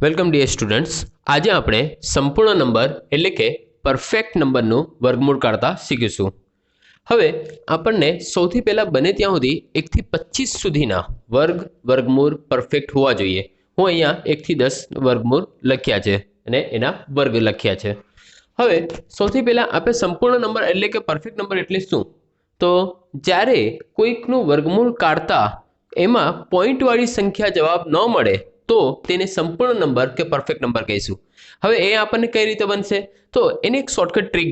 Welcome dear students. આજે આપણે સંપૂર્ણ નંબર એટલે કે પરફેક્ટ નંબરનું વર્ગમૂળ કાઢતા શીખીશું। હવે આપણને સૌથી પહેલા બને ત્યાં સુધી 1 થી 25 સુધીના વર્ગમૂળ પરફેક્ટ હોવા જોઈએ। હું અહીંયા 1 થી 10 વર્ગમૂળ લખ્યા છે અને એના વર્ગ લખ્યા છે। હવે સૌથી પહેલા આપણે સંપૂર્ણ નંબર એટલે કે પરફેક્ટ નંબર એટલે શું? તો જ્યારે કોઈકનું વર્ગમૂળ કાઢતા એમાં પોઈન્ટવાળી સંખ્યા જવાબ ન મળે તો તેને સંપૂર્ણ નંબર કે પરફેક્ટ નંબર કહીશું। હવે એ આપણને કઈ રીતે બનશે? તો એની એક શોર્ટકટ ટ્રીક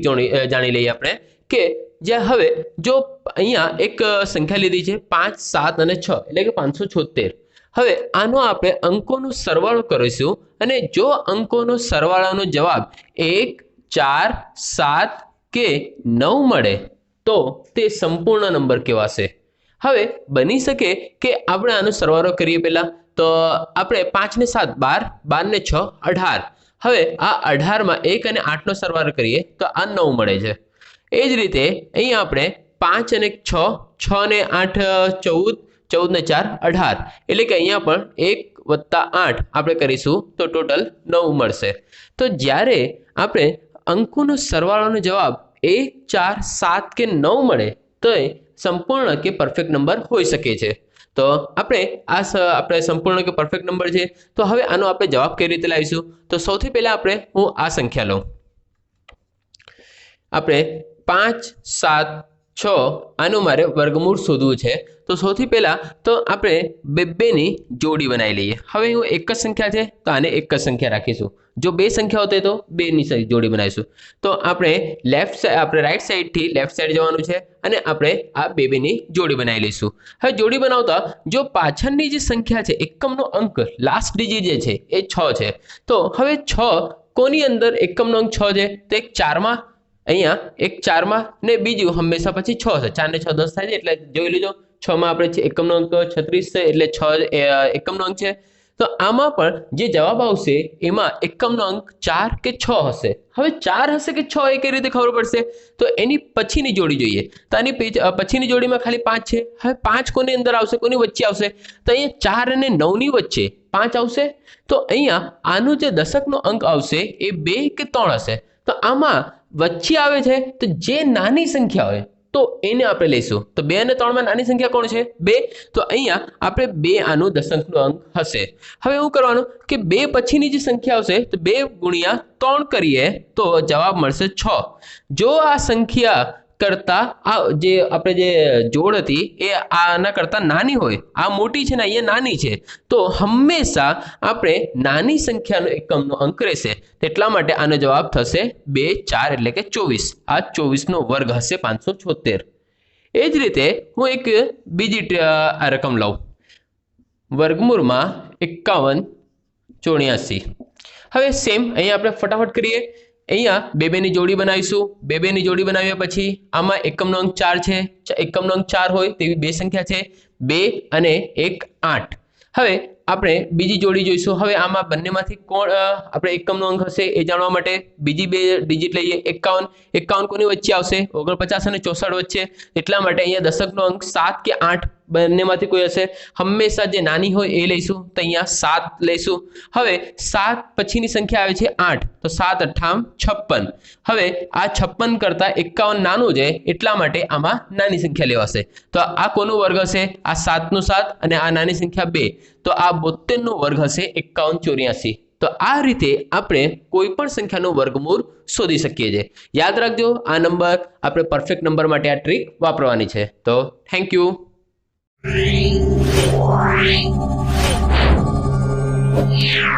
જાણી લઈએ આપણે કે જ્યાં હવે જો અહીંયા એક સંખ્યા લીધી છે 5, 7 અને 6 એટલે કે 576। હવે આનો આપણે અંકોનો સરવાળો કરીશું અને જો અંકોનો સરવાળાનો જવાબ 1, 4, 7 કે 9 મળે તો તે સંપૂર્ણ નંબર કહેવાશે। હવે બની શકે કે આપણે આનો સરવાળો કરીએ પહેલા તો આપણે 5 ને 7 12, 12 ને 6 18। હવે આ 18 માં 1 અને 8 નો સરવાળો કરીએ તો આ 9 મળે છે। એ જ રીતે અહીં આપણે 5 અને 6, 6 ને 8 14, 14 ને 4 18 એટલે કે અહીંયા પણ 1 + 8 આપણે કરીશું તો ટોટલ 9 મળશે। તો જ્યારે આપણે અંકોનો સરવાળાનો જવાબ 1, 4, 7 કે 9 મળે તો એ સંપૂર્ણ કે પરફેક્ટ નંબર હોઈ શકે છે। તો આપણે સંપૂર્ણ કે પરફેક્ટ નંબર છે તો હવે આનો આપણે જવાબ કઈ રીતે લાવીશું? તો સૌથી પહેલા હું આ સંખ્યા લઉં, આપણે 5, 7, 6 આનું મારે વર્ગમૂળ શોધવું છે। તો સૌથી પહેલા તો આપણે બેની જોડી બનાવી લઈએ। હવે હું એક જ સંખ્યા છે તો આને એક જ સંખ્યા રાખીશું। જો બે સંખ્યા હોતે તો બેની જોડી બનાવીશું। તો આપણે રાઈટ સાઈડથી લેફ્ટ સાઈડ જવાનું છે અને આપણે આ બેની જોડી બનાવી લઈશું। હવે જોડી બનાવતા જો પાછળની જે સંખ્યા છે એકમનો અંક લાસ્ટ ડિજિટ જે છે એ 6 છે તો હવે 6 કોની અંદર એકમનો અંક 6 છે તો એક 4માં, અહીંયા એક 4માં ને બીજું હંમેશા પછી 6 છે। 4 ને 6 10 થાય છે એટલે જોઈ લેજો 6 માં આપણે એકમનો અંક 36 છે એટલે 6 એકમનો અંક છે। તો આમાં પણ જે જવાબ આવશે એમાં એકમનો અંક 4 કે 6 હશે। હવે 4 હશે કે 6 એ કઈ રીતે ખબર પડશે? તો એની પછીની જોડી જોઈએ તો આની પછીની જોડીમાં ખાલી 5 છે। હવે 5 કોની અંદર આવશે, કોની વચ્ચે આવશે? તો અહીંયા 4 અને 9 ની વચ્ચે 5 આવશે। તો અહીંયા આનું જે દશકનો અંક આવશે એ 2 કે 3 હશે। તો આમાં વચ્ચે આવે છે તો જે નાની સંખ્યા હોય તો એને આપણે લઈશું। તો 2 અને 3 માં નાની સંખ્યા કોણ છે? 2। તો અહીંયા આપણે 2 આનું દશકનો અંક હશે। હવે એવું કરવાનું કે 2 પછીની જે સંખ્યા આવશે તો 2 × 3 કરીએ તો જવાબ મળશે 6। જો આ સંખ્યા કરતા આ જે આપણે જે જોડ હતી એ આના કરતા નાની હોય, આ મોટી છે ને અહીંયા નાની છે, તો હંમેશા આપણે નાની સંખ્યાનો એકમનો અંક રહેશે। એટલા માટે આનો જવાબ થશે 2, 4 એટલે કે 24। આ 24 નો વર્ગ હશે 576। એ જ રીતે હું એક બીજી રકમ લઉં, વર્ગમૂળમાં 51, 84। હવે સેમ અહીંયા આપણે ફટાફટ કરીએ। અહીંયા બેની જોડી બનાવીશું। બેની જોડી બનાવ્યા પછી આમાં એકમનો અંક 4 છે, એકમનો અંક 4 હોય તેવી બે સંખ્યા છે, 2 અને 1 8। હવે આપણે બીજી જોડી જોઈશું। હવે આમાં બંનેમાંથી કોણ આપણે એકમનો અંક હશે એ જાણવા માટે બીજી બે ડિજિટ લઈએ। 51, 51 કોની વચ્ચે આવશે? 49 અને 64 વચ્ચે। એટલા માટે અહીંયા દશકનો અંક 7 કે 8 બંનેમાંથી કોઈ હશે। હંમેશા જે નાની હોય એ લઈશું તો અહીંયા 7 લઈશું। હવે 7 પછીની સંખ્યા આવે છે 8 તો 7 × 8 = 56। હવે આ 56 કરતા 51 નાનું છે એટલા માટે આમાં નાની સંખ્યા લેવાશે। તો આ કોનો વર્ગ હશે? આ 7 નો 7 અને આ નાની સંખ્યા 2 તો આ 72 નો વર્ગ હશે 51, 84। તો આ રીતે આપણે કોઈ પણ સંખ્યાનો વર્ગમૂળ શોધી શકીએ છીએ। યાદ રાખજો આ નંબર આપણે પરફેક્ટ નંબર માટે આ ટ્રીક વાપરવાની છે। તો થેન્ક યુ। Yeah.